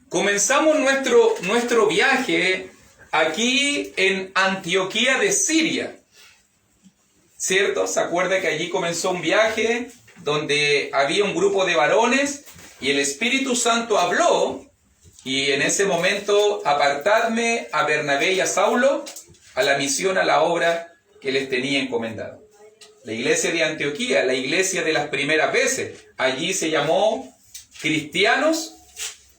Comenzamos nuestro viaje aquí en Antioquía de Siria, ¿cierto? ¿Se acuerda que allí comenzó un viaje donde había un grupo de varones y el Espíritu Santo habló y en ese momento apartadme a Bernabé y a Saulo a la misión, a la obra que les tenía encomendado? La iglesia de Antioquía, la iglesia de las primeras veces, allí se llamó cristianos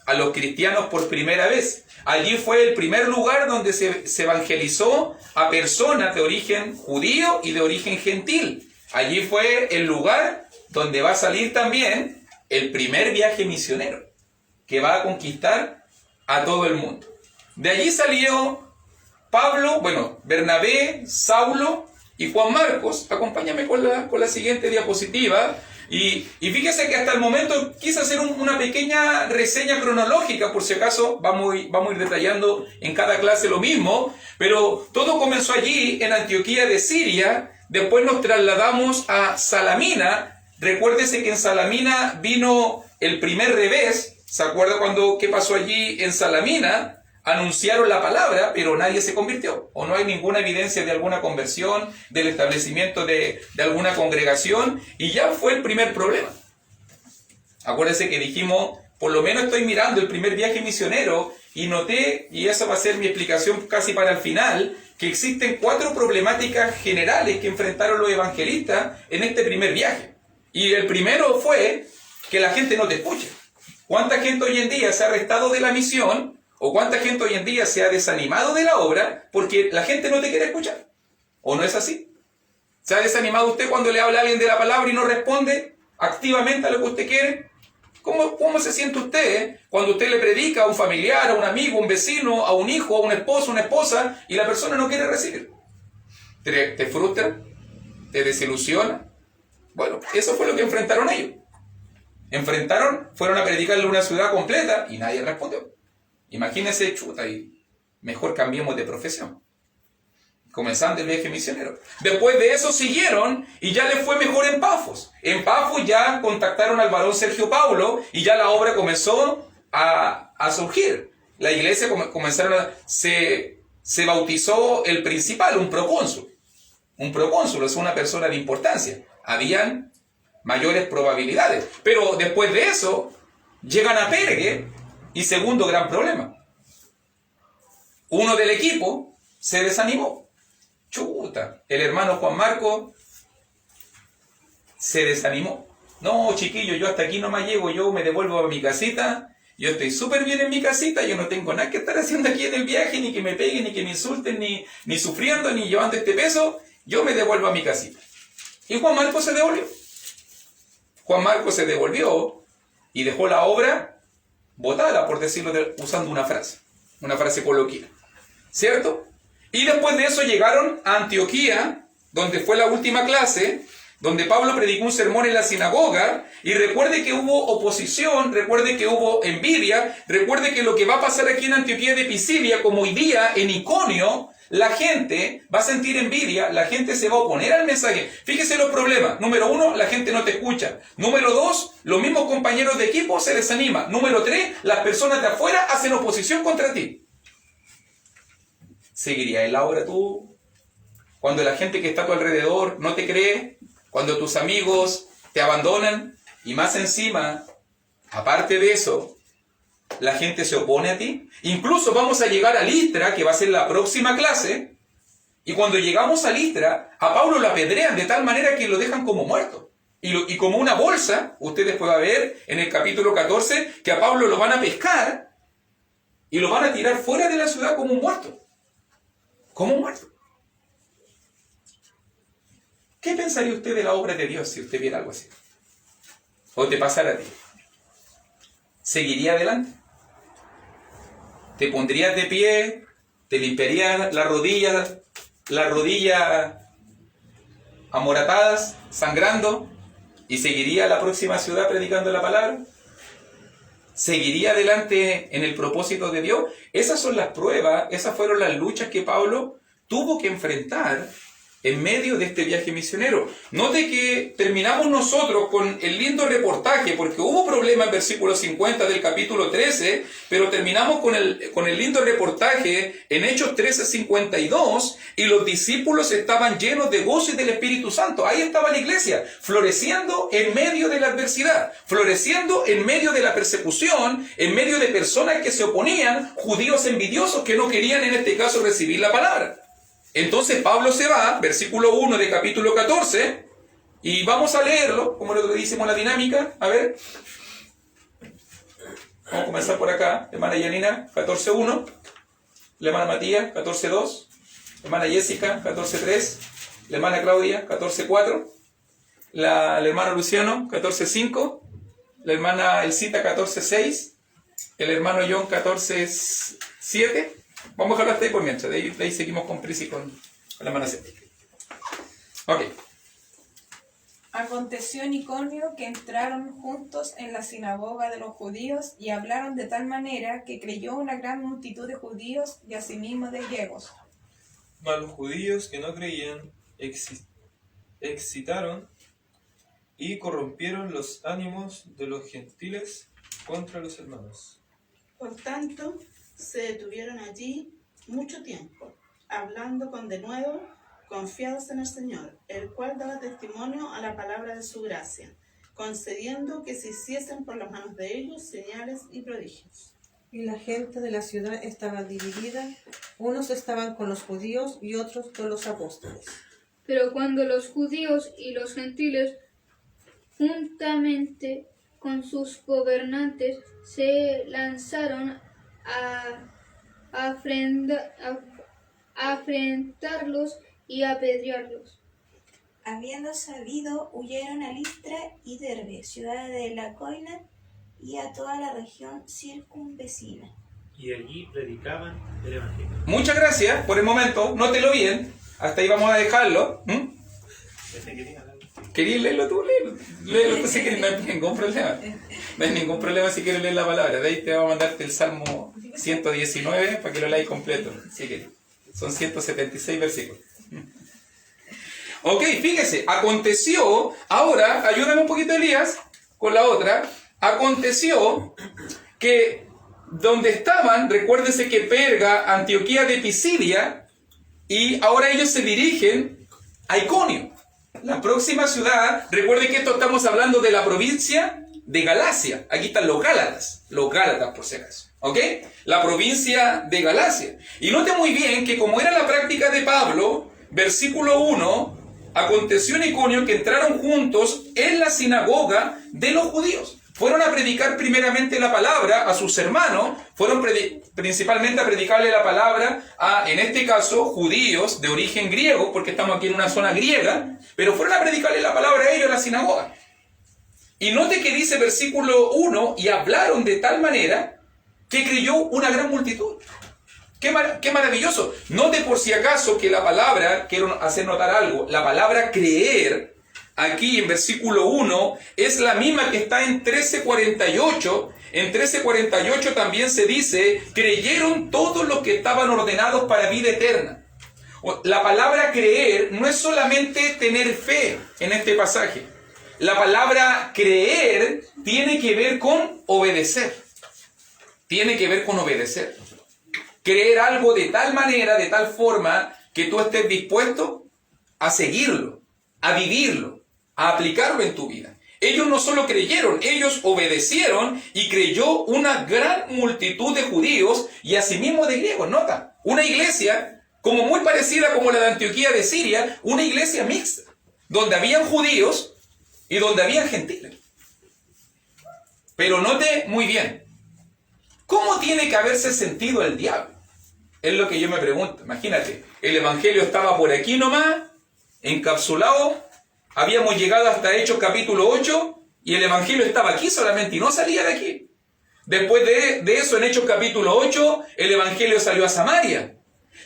a los cristianos por primera vez. Allí fue el primer lugar donde se evangelizó a personas de origen judío y de origen gentil. Allí fue el lugar donde va a salir también el primer viaje misionero, que va a conquistar a todo el mundo. De allí salió Pablo, Bernabé, Saulo y Juan Marcos. Acompáñame con la siguiente diapositiva. Y fíjese que hasta el momento quise hacer una pequeña reseña cronológica, por si acaso vamos a ir detallando en cada clase lo mismo, pero todo comenzó allí en Antioquía de Siria. Después nos trasladamos a Salamina. Recuérdese que en Salamina vino el primer revés. ¿Se acuerda qué pasó allí en Salamina? Anunciaron la palabra, pero nadie se convirtió, o no hay ninguna evidencia de alguna conversión, del establecimiento de alguna congregación, y ya fue el primer problema. Acuérdense que dijimos, por lo menos estoy mirando el primer viaje misionero, y noté, y esa va a ser mi explicación casi para el final, que existen 4 problemáticas generales que enfrentaron los evangelistas en este primer viaje. Y el primero fue que la gente no te escucha. ¿Cuánta gente hoy en día se ha restado de la misión? ¿O cuánta gente hoy en día se ha desanimado de la obra porque la gente no te quiere escuchar? ¿O no es así? ¿Se ha desanimado usted cuando le habla a alguien de la palabra y no responde activamente a lo que usted quiere? ¿Cómo se siente usted cuando usted le predica a un familiar, a un amigo, a un vecino, a un hijo, a un esposo, a una esposa y la persona no quiere recibir? ¿Te frustra? ¿Te desilusiona? Bueno, eso fue lo que enfrentaron ellos. Fueron a predicarle a una ciudad completa y nadie respondió. Imagínense, y mejor cambiemos de profesión. Comenzando el viaje misionero. Después de eso siguieron y ya les fue mejor en Pafos. En Pafos ya contactaron al varón Sergio Paulo y ya la obra comenzó a surgir. La iglesia se bautizó el principal, un procónsul. Un procónsul es una persona de importancia. Habían mayores probabilidades. Pero después de eso, llegan a Pergue. Y segundo gran problema, uno del equipo se desanimó. El hermano Juan Marcos se desanimó. No, chiquillo, yo hasta aquí nomás llego, yo me devuelvo a mi casita, yo estoy súper bien en mi casita, yo no tengo nada que estar haciendo aquí en el viaje, ni que me peguen, ni que me insulten, ni sufriendo, ni llevando este peso, yo me devuelvo a mi casita. Y Juan Marcos se devolvió. Juan Marcos se devolvió y dejó la obra botada, por decirlo usando una frase coloquial, ¿cierto? Y después de eso llegaron a Antioquía, donde fue la última clase, donde Pablo predicó un sermón en la sinagoga, y recuerde que hubo oposición, recuerde que hubo envidia, recuerde que lo que va a pasar aquí en Antioquía de Pisidia, como hoy día en Iconio, la gente va a sentir envidia, la gente se va a oponer al mensaje. Fíjese los problemas. Número 1, la gente no te escucha. Número 2, los mismos compañeros de equipo se desaniman. Número 3, las personas de afuera hacen oposición contra ti. ¿Seguirías en la obra tú? Cuando la gente que está a tu alrededor no te cree, cuando tus amigos te abandonan, y más encima, aparte de eso, la gente se opone a ti. Incluso vamos a llegar a Listra, que va a ser la próxima clase, y cuando llegamos a Listra, a Pablo lo apedrean de tal manera que lo dejan como muerto. Y como una bolsa, ustedes pueden ver en el capítulo 14, que a Pablo lo van a pescar y lo van a tirar fuera de la ciudad como un muerto. Como un muerto. ¿Qué pensaría usted de la obra de Dios si usted viera algo así? ¿O te pasara a ti? ¿Seguiría adelante? ¿Te pondrías de pie? ¿Te limpiarías las rodillas amoratadas, sangrando? ¿Y seguiría a la próxima ciudad predicando la palabra? ¿Seguiría adelante en el propósito de Dios? Esas son las pruebas, esas fueron las luchas que Pablo tuvo que enfrentar en medio de este viaje misionero. Note que terminamos nosotros con el lindo reportaje, porque hubo problema en versículo 50 del capítulo 13, pero terminamos con el lindo reportaje en Hechos 13:52, y los discípulos estaban llenos de gozo y del Espíritu Santo. Ahí estaba la iglesia, floreciendo en medio de la adversidad, floreciendo en medio de la persecución, en medio de personas que se oponían, judíos envidiosos que no querían en este caso recibir la palabra. Entonces Pablo se va, versículo 1 de capítulo 14, y vamos a leerlo, como lo hicimos la dinámica. A ver, vamos a comenzar por acá. La hermana Yanina, 14:1, la hermana Matías, 14:2, la hermana Jessica, 14:3, la hermana Claudia, 14:4, la hermana Luciano, 14:5, la hermana Elcita, 14:6, el hermano John, 14:7. Vamos a dejarlo hasta ahí por mientras. De ahí seguimos con Pris y con la hermana Ceti. Ok. Aconteció en Iconio que entraron juntos en la sinagoga de los judíos y hablaron de tal manera que creyó una gran multitud de judíos y asimismo de griegos. Mas los judíos que no creían excitaron y corrompieron los ánimos de los gentiles contra los hermanos. Por tanto, se detuvieron allí mucho tiempo, hablando con denuedo, confiados en el Señor, el cual daba testimonio a la palabra de su gracia, concediendo que se hiciesen por las manos de ellos señales y prodigios. Y la gente de la ciudad estaba dividida, unos estaban con los judíos y otros con los apóstoles. Pero cuando los judíos y los gentiles, juntamente con sus gobernantes, se lanzaron a afrentarlos y a apedrearlos. Habiendo sabido, huyeron a Listra y Derbe, ciudades de la Coina, y a toda la región circunvecina. Y allí predicaban el Evangelio. Muchas gracias por el momento. Nótelo bien. Hasta ahí vamos a dejarlo. ¿Querías leerlo tú? Léelo tú si quieres, no hay ningún problema. No hay ningún problema si quieres leer la palabra. De ahí te voy a mandarte el Salmo 119 para que lo leáis completo. Si quieres. Son 176 versículos. Ok, fíjese. Aconteció, ahora, ayúdame un poquito Elías, con la otra. Aconteció que donde estaban, recuérdense que Perga, Antioquía de Pisidia, y ahora ellos se dirigen a Iconio. La próxima ciudad, recuerden que esto estamos hablando de la provincia de Galacia. Aquí están los Gálatas por si acaso. ¿Ok? La provincia de Galacia. Y note muy bien que como era la práctica de Pablo, versículo 1, aconteció en Iconio que entraron juntos en la sinagoga de los judíos. Fueron a predicar primeramente la palabra a sus hermanos, fueron principalmente a predicarle la palabra a, en este caso, judíos de origen griego, porque estamos aquí en una zona griega, pero fueron a predicarle la palabra a ellos en la sinagoga. Y note que dice versículo 1, y hablaron de tal manera que creyó una gran multitud. ¡Qué maravilloso! Note por si acaso que la palabra, quiero hacer notar algo, la palabra creer, aquí en versículo 1, es la misma que está en 13:48. En 13:48 también se dice, creyeron todos los que estaban ordenados para vida eterna. La palabra creer no es solamente tener fe en este pasaje. La palabra creer tiene que ver con obedecer. Tiene que ver con obedecer. Creer algo de tal manera, de tal forma, que tú estés dispuesto a seguirlo, a vivirlo, a aplicarlo en tu vida. Ellos no solo creyeron, ellos obedecieron y creyó una gran multitud de judíos y asimismo de griegos. Nota, una iglesia como muy parecida como la de Antioquía de Siria, una iglesia mixta, donde habían judíos y donde habían gentiles. Pero note muy bien, ¿cómo tiene que haberse sentido el diablo? Es lo que yo me pregunto. Imagínate, el evangelio estaba por aquí nomás, encapsulado, habíamos llegado hasta Hechos capítulo 8 y el evangelio estaba aquí solamente y no salía de aquí. Después de eso, en Hechos capítulo 8, el evangelio salió a Samaria.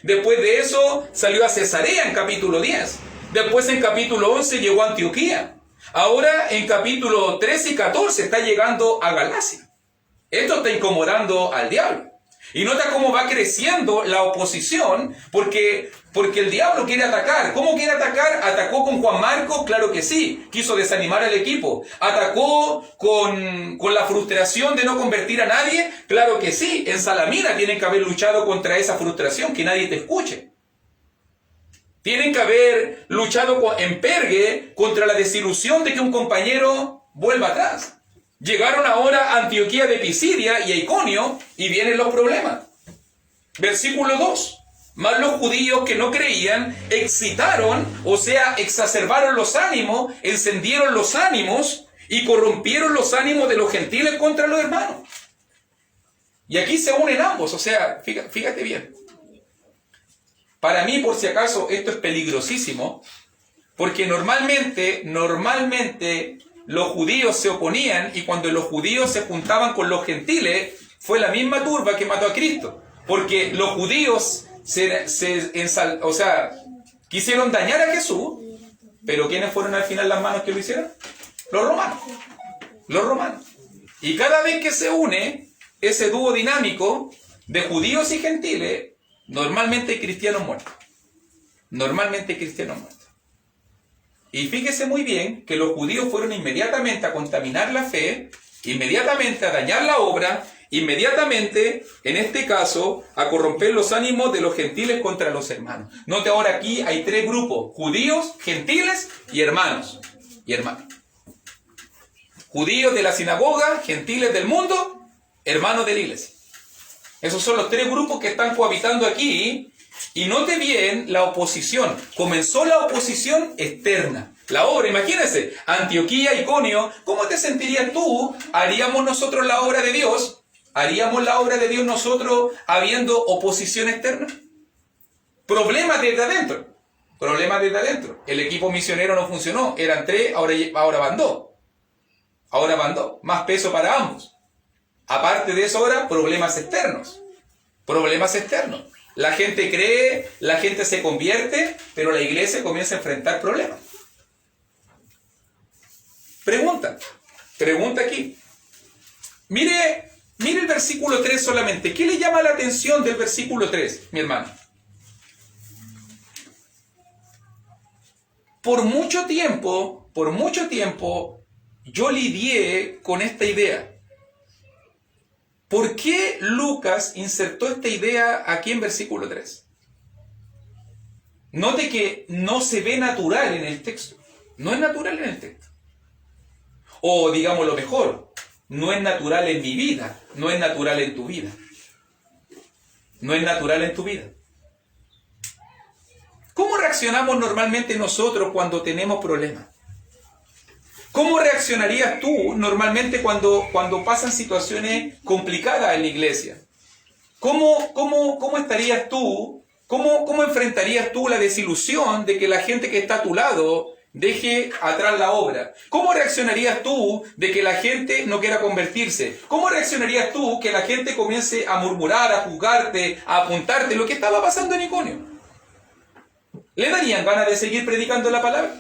Después de eso, salió a Cesarea en capítulo 10. Después en capítulo 11 llegó a Antioquía. Ahora en capítulo 13 y 14 está llegando a Galacia. Esto está incomodando al diablo. Y nota cómo va creciendo la oposición, porque el diablo quiere atacar. ¿Cómo quiere atacar? ¿Atacó con Juan Marcos? Claro que sí. Quiso desanimar al equipo. ¿Atacó con la frustración de no convertir a nadie? Claro que sí. En Salamina tienen que haber luchado contra esa frustración, que nadie te escuche. Tienen que haber luchado en Pergue contra la desilusión de que un compañero vuelva atrás. Llegaron ahora a Antioquía de Pisidia y a Iconio y vienen los problemas. Versículo 2. Mas los judíos que no creían excitaron, o sea, exacerbaron los ánimos, encendieron los ánimos y corrompieron los ánimos de los gentiles contra los hermanos. Y aquí se unen ambos, o sea, fíjate bien. Para mí, por si acaso, esto es peligrosísimo, porque normalmente los judíos se oponían, y cuando los judíos se juntaban con los gentiles, fue la misma turba que mató a Cristo. Porque los judíos quisieron dañar a Jesús, pero ¿quiénes fueron al final las manos que lo hicieron? Los romanos. Los romanos. Y cada vez que se une ese dúo dinámico de judíos y gentiles, normalmente hay cristianos muertos. Normalmente hay cristianos muertos. Y fíjese muy bien que los judíos fueron inmediatamente a contaminar la fe, inmediatamente a dañar la obra, inmediatamente, en este caso, a corromper los ánimos de los gentiles contra los hermanos. Note ahora aquí hay tres grupos: judíos, gentiles y hermanos. Judíos de la sinagoga, gentiles del mundo, hermanos de la iglesia. Esos son los tres grupos que están cohabitando aquí. Y note bien la oposición. Comenzó la oposición externa. La obra, imagínense, Antioquía, Iconio. ¿Cómo te sentirías tú? ¿Haríamos nosotros la obra de Dios? ¿Haríamos la obra de Dios nosotros habiendo oposición externa? Problemas desde adentro. Problemas desde adentro. El equipo misionero no funcionó. Eran 3, ahora van 2. Ahora van 2. Más peso para ambos. Aparte de eso ahora, problemas externos. Problemas externos. La gente cree, la gente se convierte, pero la iglesia comienza a enfrentar problemas. Pregunta aquí. Mire el versículo 3 solamente. ¿Qué le llama la atención del versículo 3, mi hermano? Por mucho tiempo, yo lidié con esta idea. ¿Por qué Lucas insertó esta idea aquí en versículo 3? Note que no se ve natural en el texto. No es natural en el texto. O digamos lo mejor, no es natural en mi vida, no es natural en tu vida. No es natural en tu vida. ¿Cómo reaccionamos normalmente nosotros cuando tenemos problemas? ¿Cómo reaccionarías tú normalmente cuando pasan situaciones complicadas en la iglesia? ¿Cómo estarías tú? ¿Cómo enfrentarías tú la desilusión de que la gente que está a tu lado deje atrás la obra? ¿Cómo reaccionarías tú de que la gente no quiera convertirse? ¿Cómo reaccionarías tú que la gente comience a murmurar, a juzgarte, a apuntarte? Lo que estaba pasando en Iconio. ¿Le darían ganas de seguir predicando la palabra?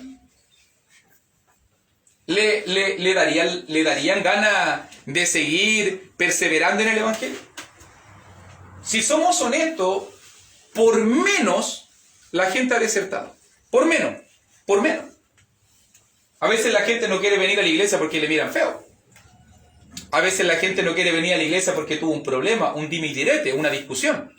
¿Le darían ganas de seguir perseverando en el Evangelio? Si somos honestos, por menos la gente ha desertado. Por menos. A veces la gente no quiere venir a la iglesia porque le miran feo. A veces la gente no quiere venir a la iglesia porque tuvo un problema, un dime y direte, una discusión.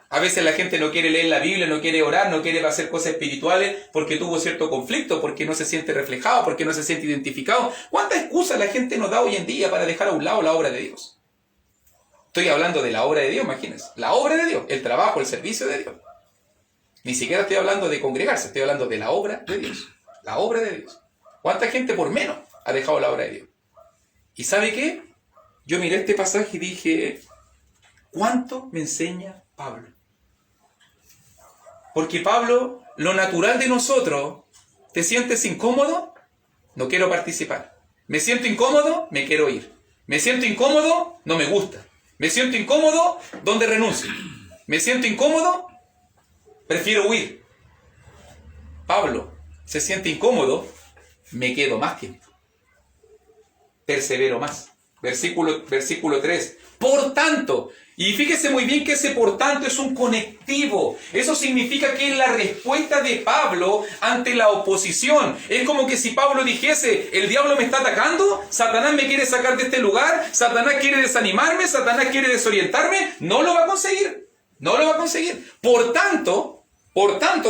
A veces la gente no quiere leer la Biblia, no quiere orar, no quiere hacer cosas espirituales porque tuvo cierto conflicto, porque no se siente reflejado, porque no se siente identificado. ¿Cuántas excusas la gente nos da hoy en día para dejar a un lado la obra de Dios? Estoy hablando de la obra de Dios, imagínense. La obra de Dios, el trabajo, el servicio de Dios. Ni siquiera estoy hablando de congregarse, estoy hablando de la obra de Dios. La obra de Dios. ¿Cuánta gente por menos ha dejado la obra de Dios? ¿Y sabe qué? Yo miré este pasaje y dije, ¿cuánto me enseña Pablo? Porque Pablo, lo natural de nosotros, ¿te sientes incómodo? No quiero participar. ¿Me siento incómodo? Me quiero ir. ¿Me siento incómodo? No me gusta. ¿Me siento incómodo? ¿Dónde renuncio? ¿Me siento incómodo? Prefiero huir. Pablo se siente incómodo, me quedo más tiempo. Persevero más. Versículo 3. Por tanto, y fíjese muy bien que ese por tanto es un conectivo. Eso significa que es la respuesta de Pablo ante la oposición. Es como que si Pablo dijese, el diablo me está atacando, Satanás me quiere sacar de este lugar, Satanás quiere desanimarme, Satanás quiere desorientarme, no lo va a conseguir. No lo va a conseguir. Por tanto,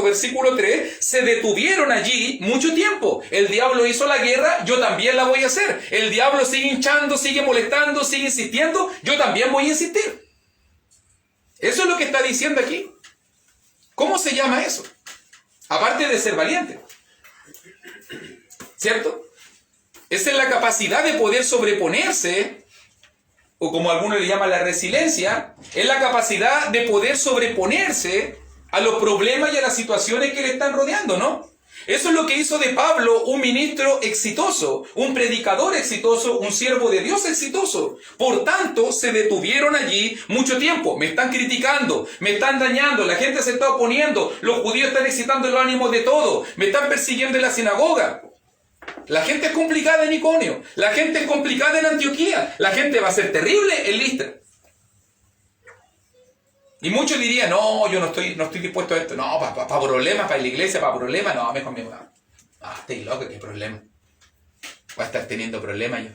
versículo 3, se detuvieron allí mucho tiempo. El diablo hizo la guerra, yo también la voy a hacer. El diablo sigue hinchando, sigue molestando, sigue insistiendo, yo también voy a insistir. Eso es lo que está diciendo aquí. ¿Cómo se llama eso? Aparte de ser valiente. ¿Cierto? Esa es la capacidad de poder sobreponerse, o como algunos le llaman la resiliencia, es la capacidad de poder sobreponerse a los problemas y a las situaciones que le están rodeando, ¿no? Eso es lo que hizo de Pablo un ministro exitoso, un predicador exitoso, un siervo de Dios exitoso. Por tanto, se detuvieron allí mucho tiempo. Me están criticando, me están dañando, la gente se está oponiendo, los judíos están excitando los ánimos de todos, me están persiguiendo en la sinagoga. La gente es complicada en Iconio, la gente es complicada en Antioquía, la gente va a ser terrible en Listra. Y muchos dirían, no, yo no estoy dispuesto a esto. No, para problemas, para la iglesia, para problemas, no, mejor me voy. Ah, estoy loco, qué problema. Voy a estar teniendo problemas yo.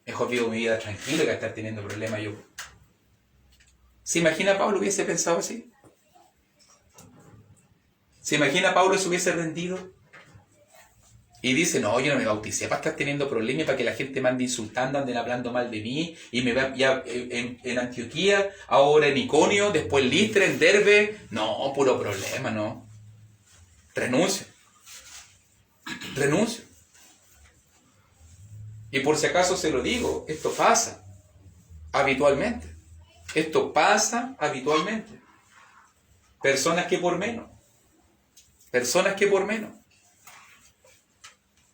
Mejor vivo mi vida tranquilo que voy a estar teniendo problemas yo. ¿Se imagina Pablo hubiese pensado así? ¿Se imagina Pablo se hubiese rendido? Y dice, no, yo no me bauticé para estar teniendo problemas, para que la gente me ande insultando, anden hablando mal de mí, y me vea ya en Antioquía, ahora en Iconio, después en Listra, en Derbe. No, puro problema, no. Renuncio. Y por si acaso se lo digo, esto pasa habitualmente. Personas que por menos.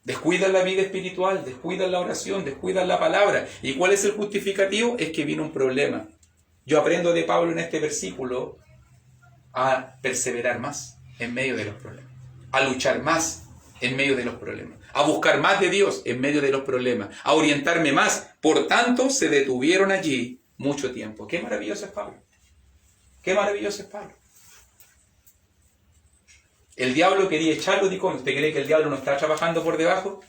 Descuidan la vida espiritual, descuidan la oración, descuidan la palabra. ¿Y cuál es el justificativo? Es que vino un problema. Yo aprendo de Pablo en este versículo a perseverar más en medio de los problemas, a luchar más en medio de los problemas, a buscar más de Dios en medio de los problemas, a orientarme más. Por tanto, se detuvieron allí mucho tiempo. ¡Qué maravilloso es Pablo! ¡Qué maravilloso es Pablo! El diablo quería echarlo de Iconio. ¿Usted cree que el diablo no está trabajando por debajo?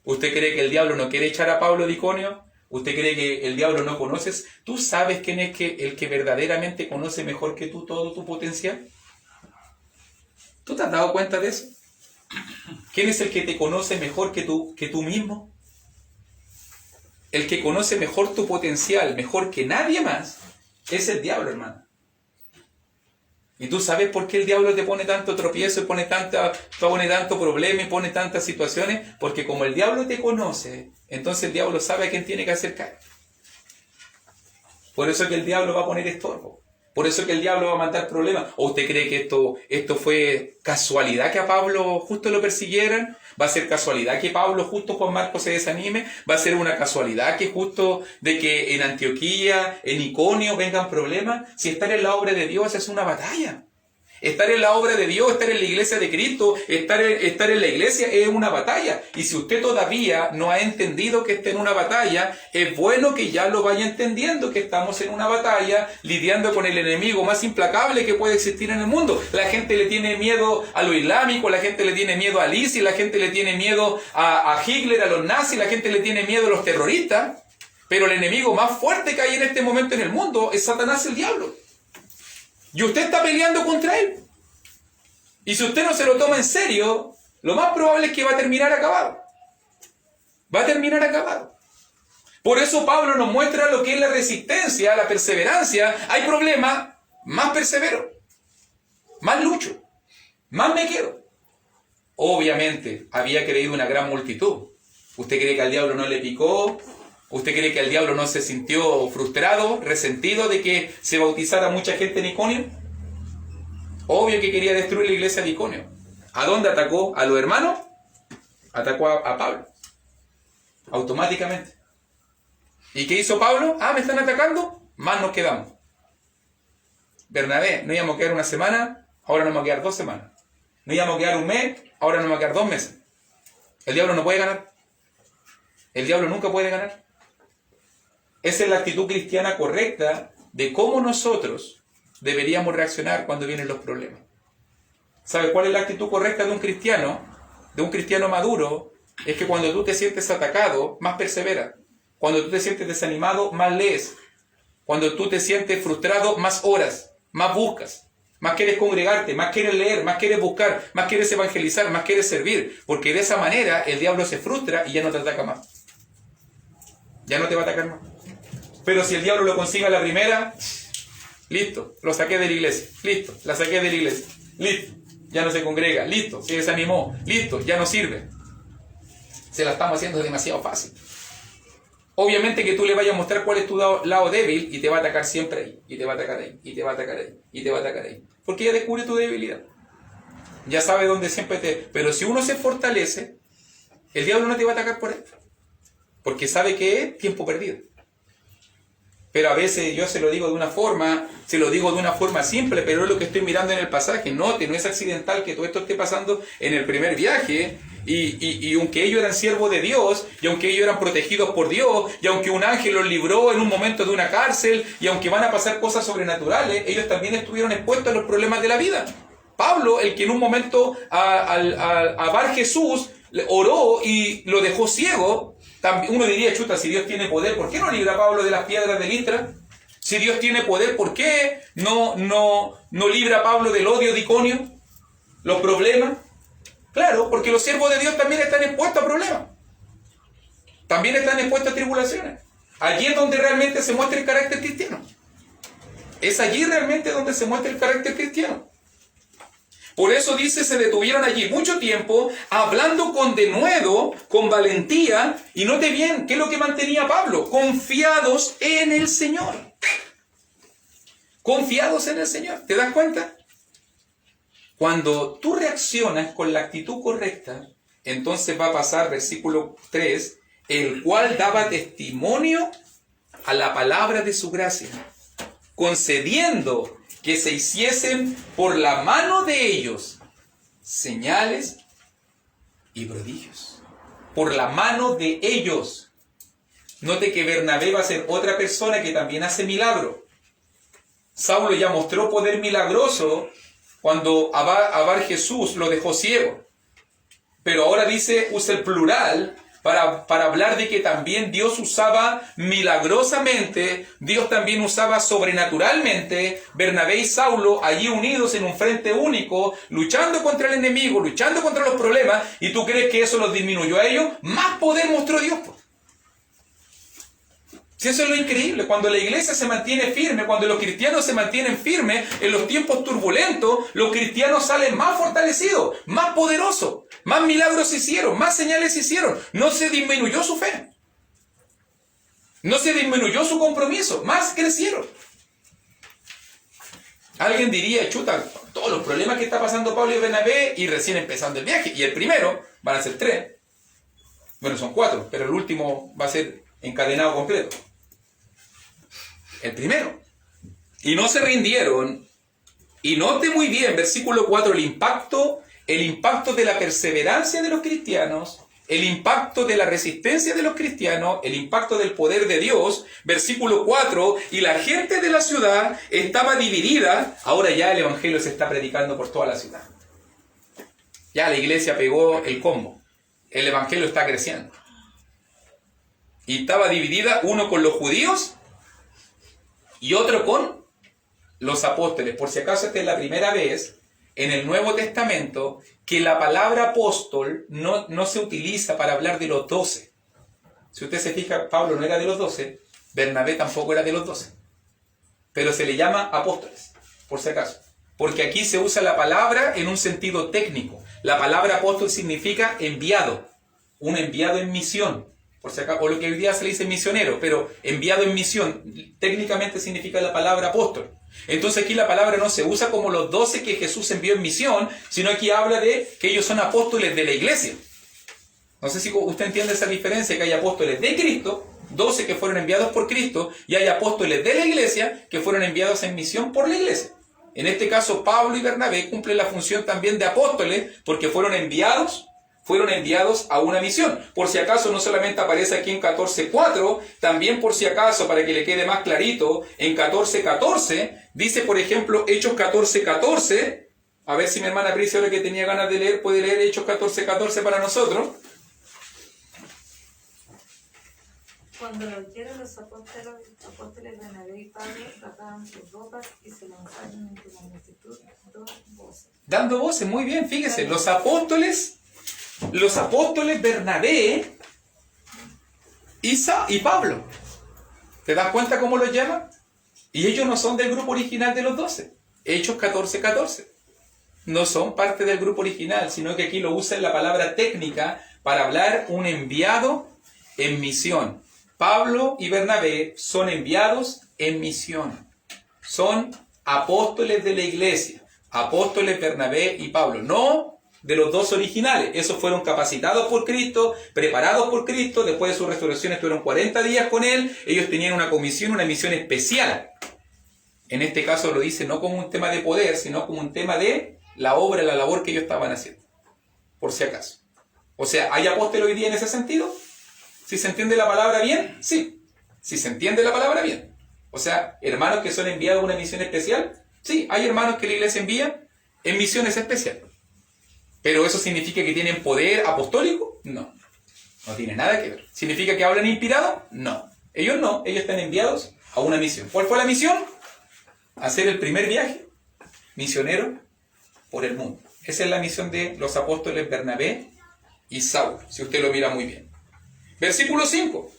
¿Usted cree que el diablo no quiere echar a Pablo de Iconio? ¿Usted cree que el diablo no conoces? ¿Tú sabes quién es el que verdaderamente conoce mejor que tú todo tu potencial? ¿Tú te has dado cuenta de eso? ¿Quién es el que te conoce mejor que tú mismo? El que conoce mejor tu potencial, mejor que nadie más, es el diablo, hermano. ¿Y tú sabes por qué el diablo te pone tanto tropiezo, pone tanto problema y pone tantas situaciones? Porque como el diablo te conoce, entonces el diablo sabe a quién tiene que hacer caer. Por eso es que el diablo va a poner estorbo. Por eso es que el diablo va a mandar problemas. ¿O usted cree que esto fue casualidad que a Pablo justo lo persiguieran? ¿Va a ser casualidad que Pablo justo Juan Marcos se desanime? ¿Va a ser una casualidad que justo de que en Antioquía, en Iconio vengan problemas? Si estar en la obra de Dios es una batalla. Estar en la obra de Dios, estar en la iglesia de Cristo, estar en la iglesia es una batalla. Y si usted todavía no ha entendido que está en una batalla, es bueno que ya lo vaya entendiendo, que estamos en una batalla lidiando con el enemigo más implacable que puede existir en el mundo. La gente le tiene miedo a lo islámico, la gente le tiene miedo a ISIS, la gente le tiene miedo a Hitler, a los nazis, la gente le tiene miedo a los terroristas. Pero el enemigo más fuerte que hay en este momento en el mundo es Satanás, el diablo. Y usted está peleando contra él. Y si usted no se lo toma en serio, lo más probable es que va a terminar acabado. Por eso Pablo nos muestra lo que es la resistencia, la perseverancia. Hay problemas, más persevero, más lucho, más me quedo. Obviamente, había creído una gran multitud. ¿Usted cree que al diablo no le picó? ¿Usted cree que el diablo no se sintió frustrado, resentido de que se bautizara mucha gente en Iconio? Obvio que quería destruir la iglesia de Iconio. ¿A dónde atacó? ¿A los hermanos? Atacó a Pablo. Automáticamente. ¿Y qué hizo Pablo? ¿Me están atacando? Más nos quedamos. Bernabé, no íbamos a quedar una semana, ahora nos vamos a quedar 2 semanas. No íbamos a quedar un mes, ahora nos vamos a quedar 2 meses. El diablo no puede ganar. El diablo nunca puede ganar. Esa es la actitud cristiana correcta de cómo nosotros deberíamos reaccionar cuando vienen los problemas. ¿Sabes cuál es la actitud correcta de un cristiano maduro? Es que cuando tú te sientes atacado, más persevera. Cuando tú te sientes desanimado, más lees. Cuando tú te sientes frustrado, más oras, más buscas. Más quieres congregarte, más quieres leer, más quieres buscar, más quieres evangelizar, más quieres servir. Porque de esa manera el diablo se frustra y ya no te ataca más. Ya no te va a atacar más. Pero si el diablo lo consigue a la primera, listo, lo saqué de la iglesia. Listo, la saqué de la iglesia. Listo, ya no se congrega. Listo, se desanimó. Listo, ya no sirve. Se la estamos haciendo demasiado fácil. Obviamente que tú le vayas a mostrar cuál es tu lado débil y te va a atacar siempre ahí. Y te va a atacar ahí. Y te va a atacar ahí. Y te va a atacar ahí. Porque ya descubre tu debilidad. Ya sabe dónde siempre te... Pero si uno se fortalece, el diablo no te va a atacar por él. Porque sabe que es tiempo perdido. Pero a veces yo se lo digo de una forma simple, pero es lo que estoy mirando en el pasaje. Note, no es accidental que todo esto esté pasando en el primer viaje. Y aunque ellos eran siervos de Dios, y aunque ellos eran protegidos por Dios, y aunque un ángel los libró en un momento de una cárcel, y aunque van a pasar cosas sobrenaturales, ellos también estuvieron expuestos a los problemas de la vida. Pablo, el que en un momento a Bar Jesús oró y lo dejó ciego, uno diría, chuta, si Dios tiene poder, ¿por qué no libra a Pablo de las piedras de Listra? Si Dios tiene poder, ¿por qué no libra a Pablo del odio de Iconio? ¿Los problemas? Claro, porque los siervos de Dios también están expuestos a problemas. También están expuestos a tribulaciones. Allí es donde realmente se muestra el carácter cristiano. Es allí realmente donde se muestra el carácter cristiano. Por eso dice, se detuvieron allí mucho tiempo, hablando con denuedo, con valentía, y note bien, ¿qué es lo que mantenía Pablo? Confiados en el Señor. Confiados en el Señor. ¿Te das cuenta? Cuando tú reaccionas con la actitud correcta, entonces va a pasar, versículo 3, el cual daba testimonio a la palabra de su gracia, concediendo que se hiciesen por la mano de ellos señales y prodigios. Por la mano de ellos. Note que Bernabé va a ser otra persona que también hace milagro. Saulo ya mostró poder milagroso cuando a Bar Jesús lo dejó ciego. Pero ahora usa el plural para hablar de que también Dios usaba milagrosamente, Dios también usaba sobrenaturalmente, Bernabé y Saulo allí unidos en un frente único, luchando contra el enemigo, luchando contra los problemas, y tú crees que eso los disminuyó a ellos, más poder mostró Dios. Si eso es lo increíble, cuando la iglesia se mantiene firme, cuando los cristianos se mantienen firmes en los tiempos turbulentos, los cristianos salen más fortalecidos, más poderosos, más milagros se hicieron, más señales se hicieron. No se disminuyó su fe, no se disminuyó su compromiso, más crecieron. Alguien diría, chuta, todos los problemas que está pasando Pablo y Bernabé y recién empezando el viaje, y el primero van a ser 3, bueno, son 4, pero el último va a ser encadenado completo. El primero. Y no se rindieron. Y note muy bien, versículo 4, el impacto de la perseverancia de los cristianos, el impacto de la resistencia de los cristianos, el impacto del poder de Dios. Versículo 4, y la gente de la ciudad estaba dividida. Ahora ya el evangelio se está predicando por toda la ciudad. Ya la iglesia pegó el combo. El evangelio está creciendo. Y estaba dividida, uno con los judíos y otro con los apóstoles. Por si acaso esta es la primera vez en el Nuevo Testamento que la palabra apóstol no se utiliza para hablar de los 12. Si usted se fija, Pablo no era de los 12, Bernabé tampoco era de los 12. Pero se le llama apóstoles, por si acaso. Porque aquí se usa la palabra en un sentido técnico. La palabra apóstol significa enviado, un enviado en misión. Por si acaso, o lo que hoy día se le dice misionero, pero enviado en misión, técnicamente significa la palabra apóstol. Entonces aquí la palabra no se usa como los 12 que Jesús envió en misión, sino aquí habla de que ellos son apóstoles de la iglesia. No sé si usted entiende esa diferencia, que hay apóstoles de Cristo, 12 que fueron enviados por Cristo, y hay apóstoles de la iglesia que fueron enviados en misión por la iglesia. En este caso, Pablo y Bernabé cumplen la función también de apóstoles porque fueron enviados fueron enviados a una misión. Por si acaso no solamente aparece aquí en 14:4, también por si acaso, para que le quede más clarito, en 14:14, dice por ejemplo Hechos 14:14, a ver si mi hermana Priscila, ahora que tenía ganas de leer, puede leer Hechos 14:14 para nosotros. Cuando lo oyeron los apóstoles Bernabé y Pablo, trataban sus ropas y se lanzaron entre la multitud dando voces. Dando voces, muy bien, fíjese, los apóstoles Bernabé y Pablo. ¿Te das cuenta cómo los llama? Y ellos no son del grupo original de los 12. Hechos 14:14. No son parte del grupo original, sino que aquí lo usa en la palabra técnica para hablar un enviado en misión. Pablo y Bernabé son enviados en misión. Son apóstoles de la iglesia. Apóstoles Bernabé y Pablo. No de los dos originales. Esos fueron capacitados por Cristo, preparados por Cristo. Después de su resurrección estuvieron 40 días con Él. Ellos tenían una comisión, una misión especial. En este caso lo dice no como un tema de poder, sino como un tema de la obra, la labor que ellos estaban haciendo. Por si acaso. O sea, ¿hay apóstol hoy día en ese sentido? ¿Si se entiende la palabra bien? Sí. Si se entiende la palabra bien. O sea, hermanos que son enviados a una misión especial. Sí, hay hermanos que la iglesia envía en misiones especiales. ¿Pero eso significa que tienen poder apostólico? No. No tiene nada que ver. ¿Significa que hablan inspirado? No. Ellos no. Ellos están enviados a una misión. ¿Cuál fue la misión? Hacer el primer viaje misionero por el mundo. Esa es la misión de los apóstoles Bernabé y Saulo, si usted lo mira muy bien. Versículo 5.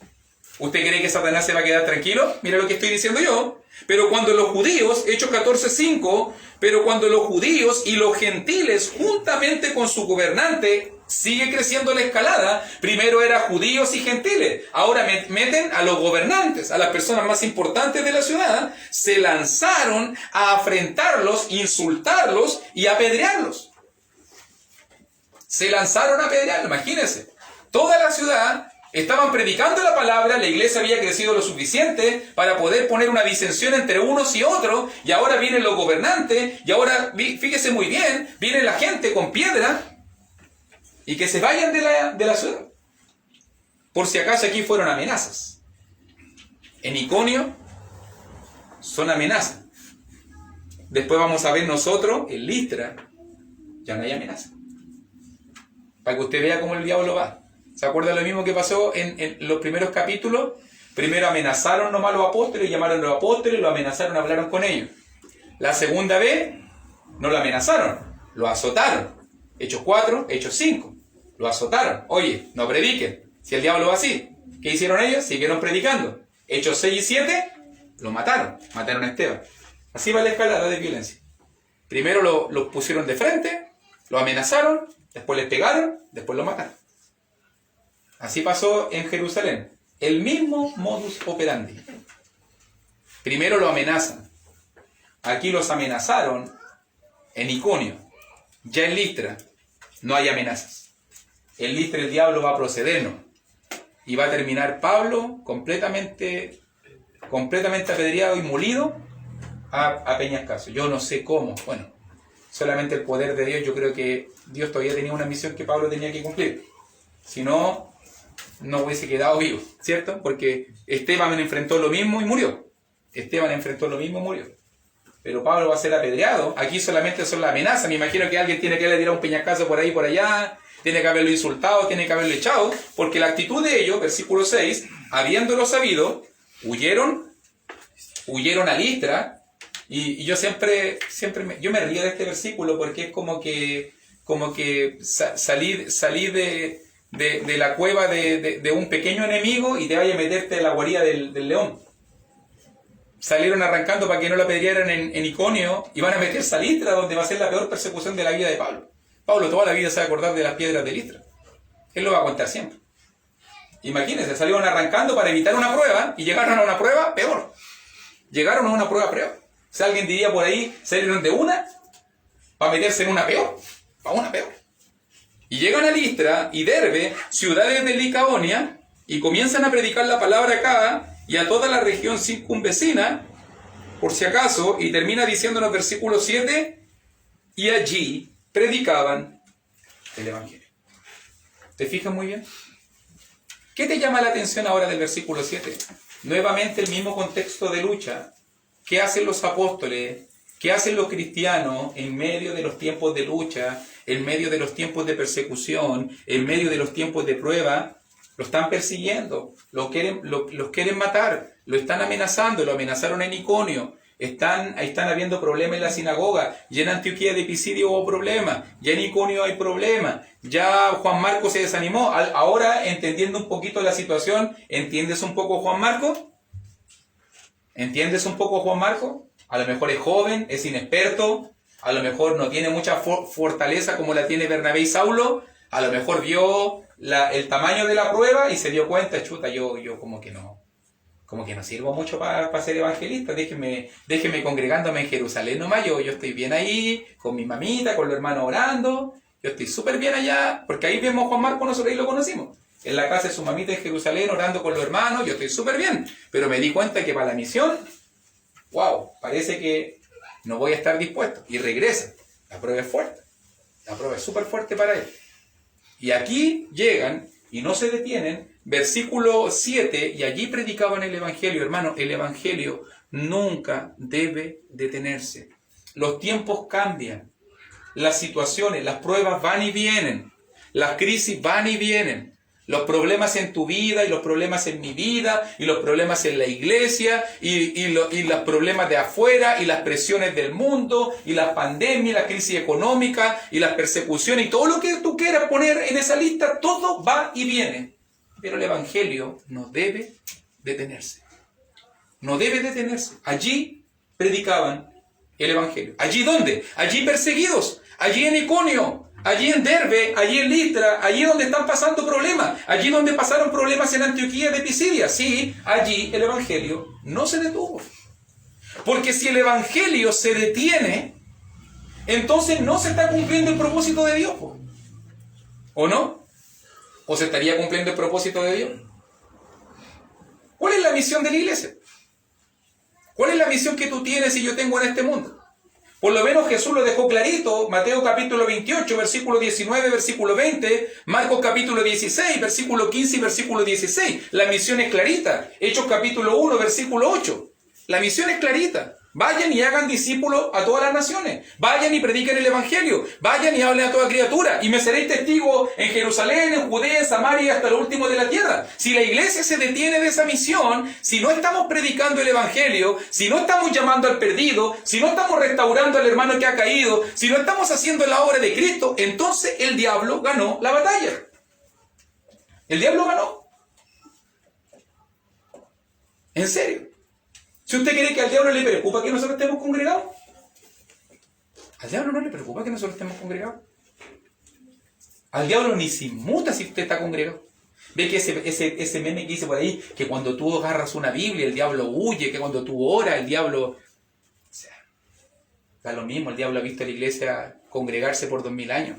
¿Usted cree que Satanás se va a quedar tranquilo? Mira lo que estoy diciendo yo. Pero cuando los judíos, Hechos 14:5, pero cuando los judíos y los gentiles, juntamente con su gobernante, sigue creciendo la escalada. Primero era judíos y gentiles. Ahora meten a los gobernantes, a las personas más importantes de la ciudad. Se lanzaron a afrentarlos, insultarlos y apedrearlos. Se lanzaron a apedrearlos, imagínense. Toda la ciudad estaban predicando la palabra, la iglesia había crecido lo suficiente para poder poner una disensión entre unos y otros, y ahora vienen los gobernantes, y ahora, fíjese muy bien, viene la gente con piedra, y que se vayan de la ciudad. Por si acaso aquí fueron amenazas. En Iconio son amenazas. Después vamos a ver nosotros, en Listra, ya no hay amenaza. Para que usted vea cómo el diablo va. ¿Se acuerda lo mismo que pasó en los primeros capítulos? Primero amenazaron nomás a los apóstoles, llamaron a los apóstoles, lo amenazaron, hablaron con ellos. La segunda vez, no lo amenazaron, lo azotaron. Hechos 4, Hechos 5. Lo azotaron. Oye, no prediquen. Si el diablo va así, ¿qué hicieron ellos? Siguieron predicando. Hechos 6 y 7, lo mataron. Mataron a Esteban. Así va la escalada de violencia. Primero lo pusieron de frente, lo amenazaron, después les pegaron, después lo mataron. Así pasó en Jerusalén. El mismo modus operandi. Primero lo amenazan. Aquí los amenazaron en Iconio. Ya en Listra no hay amenazas. En Listra el diablo va a procedernos. Y va a terminar Pablo completamente apedreado y molido a peñascazo. Yo no sé cómo. Bueno, solamente el poder de Dios. Yo creo que Dios todavía tenía una misión que Pablo tenía que cumplir. Si no, no hubiese quedado vivo, ¿cierto? Porque Esteban enfrentó lo mismo y murió. Pero Pablo va a ser apedreado. Aquí solamente son las amenazas. Me imagino que alguien tiene que haberle tirado un peñascazo por ahí por allá, tiene que haberlo insultado, tiene que haberlo echado, porque la actitud de ellos, versículo 6, habiéndolo sabido, huyeron a Listra. Y yo siempre me río de este versículo porque es como que salí de la cueva de un pequeño enemigo y te vaya a meterte en la guarida del león. Salieron arrancando para que no la apedrearan en Iconio y van a meterse a Listra, donde va a ser la peor persecución de la vida de Pablo. Pablo toda la vida se va a acordar de las piedras de Listra. Él lo va a contar siempre. Imagínense, salieron arrancando para evitar una prueba y llegaron a una prueba peor. O sea, alguien diría por ahí, salieron de una para meterse en una peor. Y llegan a Listra y Derbe, ciudades de Licaonia, y comienzan a predicar la palabra acá y a toda la región circunvecina, por si acaso, y termina diciendo en el versículo 7, y allí predicaban el Evangelio. ¿Te fijas muy bien? ¿Qué te llama la atención ahora del versículo 7? Nuevamente el mismo contexto de lucha. ¿Qué hacen los apóstoles? ¿Qué hacen los cristianos en medio de los tiempos de lucha, en medio de los tiempos de persecución, en medio de los tiempos de prueba? Lo están persiguiendo, los quieren matar, lo están amenazando, lo amenazaron en Iconio. Están habiendo problemas en la sinagoga. Ya en Antioquía de Pisidio hubo problemas. Ya en Iconio hay problemas. Ya Juan Marcos se desanimó. Ahora, entendiendo un poquito la situación, ¿entiendes un poco Juan Marcos? ¿Entiendes un poco Juan Marcos? A lo mejor es joven, es inexperto. A lo mejor no tiene mucha fortaleza como la tiene Bernabé y Saulo. A lo mejor vio el tamaño de la prueba y se dio cuenta, chuta, yo como que no sirvo mucho para ser evangelista, déjenme congregándome en Jerusalén nomás, yo estoy bien ahí, con mi mamita, con los hermanos orando, yo estoy súper bien allá, porque ahí vemos a Juan Marcos, nosotros ahí lo conocimos, en la casa de su mamita en Jerusalén, orando con los hermanos, yo estoy súper bien, pero me di cuenta que para la misión, wow, parece que no voy a estar dispuesto, y regresa, la prueba es fuerte, la prueba es súper fuerte para él. Y aquí llegan y no se detienen, versículo 7, y allí predicaban el Evangelio. Hermano, el Evangelio nunca debe detenerse. Los tiempos cambian, las situaciones, las pruebas van y vienen, las crisis van y vienen. Los problemas en tu vida y los problemas en mi vida y los problemas en la iglesia y los problemas de afuera y las presiones del mundo y la pandemia, la crisis económica y las persecuciones y todo lo que tú quieras poner en esa lista, todo va y viene. Pero el Evangelio no debe detenerse. No debe detenerse. Allí predicaban el Evangelio. ¿Allí dónde? Allí perseguidos. Allí en Iconio. Allí en Derbe, allí en Listra, allí donde están pasando problemas, allí donde pasaron problemas en Antioquía de Pisidia. Sí, allí el Evangelio no se detuvo. Porque si el Evangelio se detiene, entonces no se está cumpliendo el propósito de Dios. ¿O no? ¿O se estaría cumpliendo el propósito de Dios? ¿Cuál es la misión de la iglesia? ¿Cuál es la misión que tú tienes y yo tengo en este mundo? Por lo menos Jesús lo dejó clarito, Mateo capítulo 28, versículo 19, versículo 20, Marcos capítulo 16, versículo 15 y versículo 16. La misión es clarita. Hechos capítulo 1, versículo 8. La misión es clarita. Vayan y hagan discípulos a todas las naciones. Vayan y prediquen el Evangelio. Vayan y hablen a toda criatura. Y me seréis testigos en Jerusalén, en Judea, en Samaria y hasta lo último de la tierra. Si la iglesia se detiene de esa misión, si no estamos predicando el Evangelio, si no estamos llamando al perdido, si no estamos restaurando al hermano que ha caído, si no estamos haciendo la obra de Cristo, entonces el diablo ganó la batalla. El diablo ganó. ¿En serio? Si usted cree que al diablo le preocupa que nosotros estemos congregados, al diablo no le preocupa que nosotros estemos congregados. Al diablo ni se inmuta si usted está congregado. Ve que ese meme que dice por ahí, que cuando tú agarras una Biblia, el diablo huye, que cuando tú oras, el diablo... O sea, da lo mismo, el diablo ha visto a la iglesia congregarse por 2000 años.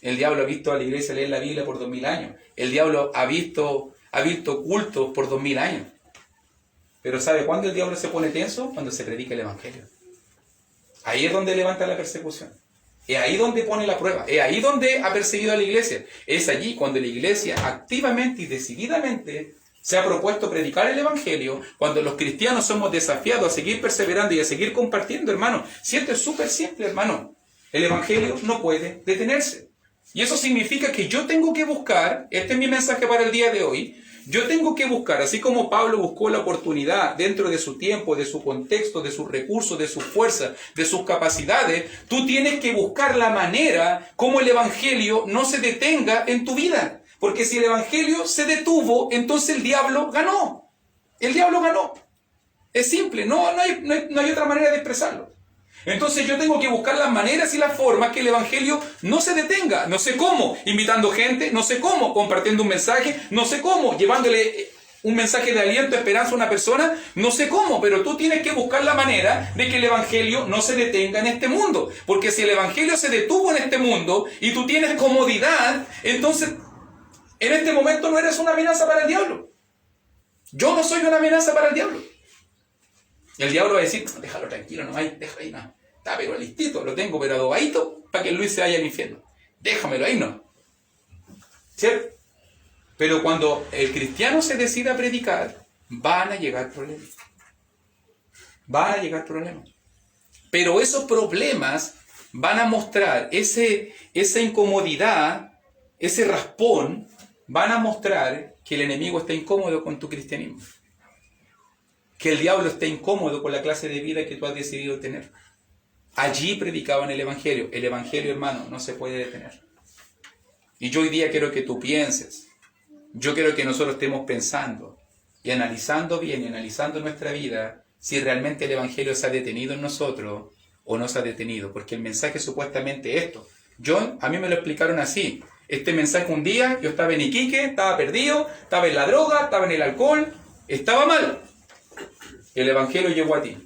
El diablo ha visto a la iglesia leer la Biblia por 2000 años. El diablo ha visto cultos por 2000 años. Pero ¿sabe cuándo el diablo se pone tenso? Cuando se predica el Evangelio. Ahí es donde levanta la persecución. Es ahí donde pone la prueba. Es ahí donde ha perseguido a la iglesia. Es allí cuando la iglesia activamente y decididamente se ha propuesto predicar el Evangelio, cuando los cristianos somos desafiados a seguir perseverando y a seguir compartiendo, hermano. Si esto es súper simple, hermano. El Evangelio no puede detenerse. Y eso significa que yo tengo que buscar, este es mi mensaje para el día de hoy, yo tengo que buscar, así como Pablo buscó la oportunidad dentro de su tiempo, de su contexto, de sus recursos, de sus fuerzas, de sus capacidades, tú tienes que buscar la manera como el Evangelio no se detenga en tu vida. Porque si el Evangelio se detuvo, entonces el diablo ganó. El diablo ganó. Es simple, no hay otra manera de expresarlo. Entonces yo tengo que buscar las maneras y las formas que el Evangelio no se detenga. No sé cómo, invitando gente, no sé cómo, compartiendo un mensaje, no sé cómo, llevándole un mensaje de aliento, esperanza a una persona, no sé cómo, pero tú tienes que buscar la manera de que el Evangelio no se detenga en este mundo. Porque si el Evangelio se detuvo en este mundo y tú tienes comodidad, entonces en este momento no eres una amenaza para el diablo. Yo no soy una amenaza para el diablo. El diablo va a decir, déjalo tranquilo, no hay, déjalo ahí, no. Está pero listito, lo tengo pero adobadito para que el Luis se vaya al infierno. Déjamelo ahí, no. ¿Cierto? Pero cuando el cristiano se decida a predicar, van a llegar problemas. Van a llegar problemas. Pero esos problemas van a mostrar esa incomodidad, ese raspón, van a mostrar que el enemigo está incómodo con tu cristianismo. Que el diablo está incómodo con la clase de vida que tú has decidido tener. Allí predicaban el Evangelio. El Evangelio, hermano, no se puede detener. Y yo hoy día quiero que tú pienses. Yo quiero que nosotros estemos pensando y analizando bien y analizando nuestra vida si realmente el Evangelio se ha detenido en nosotros o no se ha detenido. Porque el mensaje es supuestamente esto. A mí me lo explicaron así. Este mensaje un día, yo estaba en Iquique, estaba perdido, estaba en la droga, estaba en el alcohol, estaba mal. El Evangelio llegó a ti.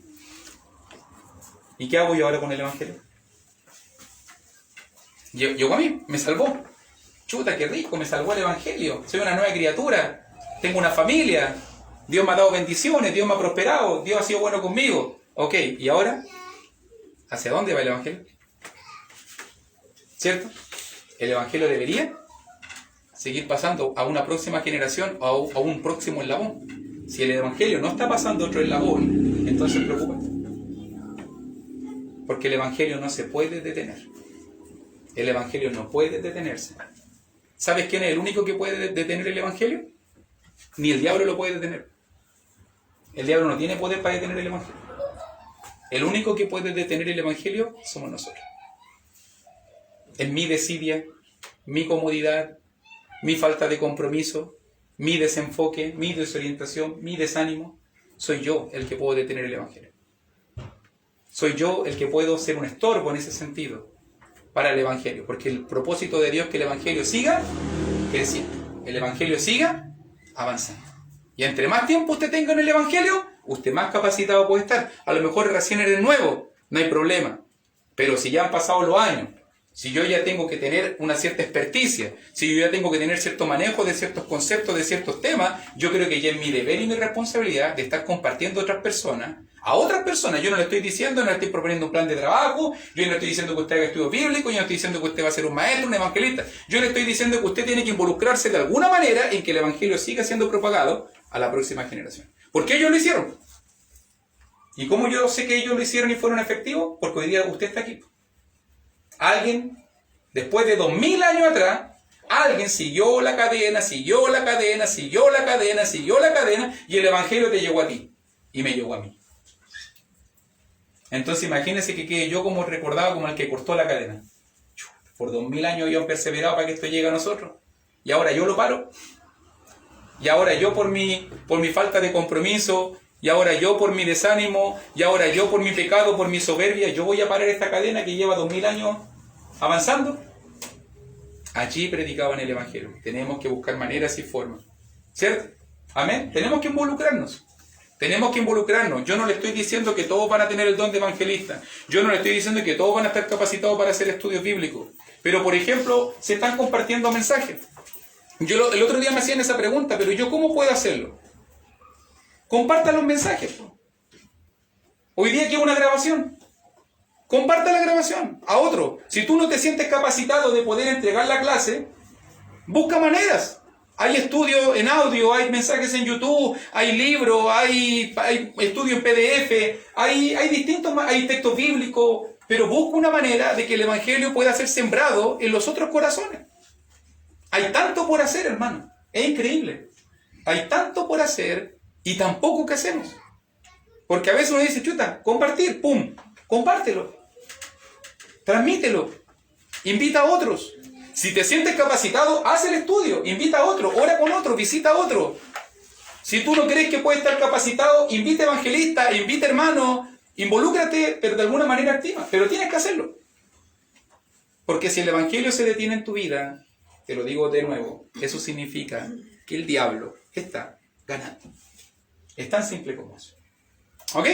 ¿Y qué hago yo ahora con el Evangelio? Llegó a mí, me salvó. Chuta, qué rico, me salvó el Evangelio. Soy una nueva criatura, tengo una familia, Dios me ha dado bendiciones, Dios me ha prosperado, Dios ha sido bueno conmigo. Ok, ¿y ahora? ¿Hacia dónde va el Evangelio? ¿Cierto? El Evangelio debería seguir pasando a una próxima generación o a un próximo eslabón. Si el Evangelio no está pasando a otro eslabón, entonces preocúpate. Porque el Evangelio no se puede detener. El Evangelio no puede detenerse. ¿Sabes quién es el único que puede detener el Evangelio? Ni el diablo lo puede detener. El diablo no tiene poder para detener el Evangelio. El único que puede detener el Evangelio somos nosotros. En mi desidia, mi comodidad, mi falta de compromiso, mi desenfoque, mi desorientación, mi desánimo, soy yo el que puedo detener el Evangelio. Soy yo el que puedo ser un estorbo en ese sentido para el Evangelio, porque el propósito de Dios es que el Evangelio siga creciendo, el Evangelio siga avanzando. Y entre más tiempo usted tenga en el Evangelio, usted más capacitado puede estar. A lo mejor recién eres nuevo, no hay problema. Pero si ya han pasado los años, si yo ya tengo que tener una cierta experticia, si yo ya tengo que tener cierto manejo de ciertos conceptos, de ciertos temas, yo creo que ya es mi deber y mi responsabilidad de estar compartiendo a otras personas. Yo no le estoy diciendo, no le estoy proponiendo un plan de trabajo, yo no le estoy diciendo que usted haga estudios bíblicos, yo no estoy diciendo que usted va a ser un maestro, un evangelista. Yo le estoy diciendo que usted tiene que involucrarse de alguna manera en que el Evangelio siga siendo propagado a la próxima generación. ¿Por qué ellos lo hicieron? ¿Y cómo yo sé que ellos lo hicieron y fueron efectivos? Porque hoy día usted está aquí. Alguien, después de 2000 años atrás, alguien siguió la cadena, y el Evangelio te llegó a ti y me llegó a mí. Entonces imagínense que quede yo como recordado como el que cortó la cadena. Por 2000 años ellos han perseverado para que esto llegue a nosotros. Y ahora yo lo paro. Y ahora yo por mi falta de compromiso, y ahora yo por mi desánimo, y ahora yo por mi pecado, por mi soberbia, yo voy a parar esta cadena que lleva 2000 años avanzando. Allí predicaban el Evangelio. Tenemos que buscar maneras y formas. ¿Cierto? Amén. Tenemos que involucrarnos. Yo no le estoy diciendo que todos van a tener el don de evangelista. Yo no le estoy diciendo que todos van a estar capacitados para hacer estudios bíblicos. Pero, por ejemplo, se están compartiendo mensajes. El otro día me hacían esa pregunta, pero ¿yo cómo puedo hacerlo? Comparta los mensajes. Hoy día quiero una grabación. Comparta la grabación a otro. Si tú no te sientes capacitado de poder entregar la clase, busca maneras. Hay estudios en audio, hay mensajes en YouTube, hay libros, hay estudios en PDF, hay textos bíblicos, pero busca una manera de que el Evangelio pueda ser sembrado en los otros corazones. Hay tanto por hacer, hermano. Es increíble. Hay tanto por hacer y tan poco que hacemos. Porque a veces uno dice, chuta, compartir, pum, compártelo. Transmítelo. Invita a otros. Si te sientes capacitado, haz el estudio, invita a otro, ora con otro, visita a otro. Si tú no crees que puedes estar capacitado, invita evangelista, invita hermano, involúcrate, pero de alguna manera activa. Pero tienes que hacerlo. Porque si el Evangelio se detiene en tu vida, te lo digo de nuevo, eso significa que el diablo está ganando. Es tan simple como eso. ¿Ok?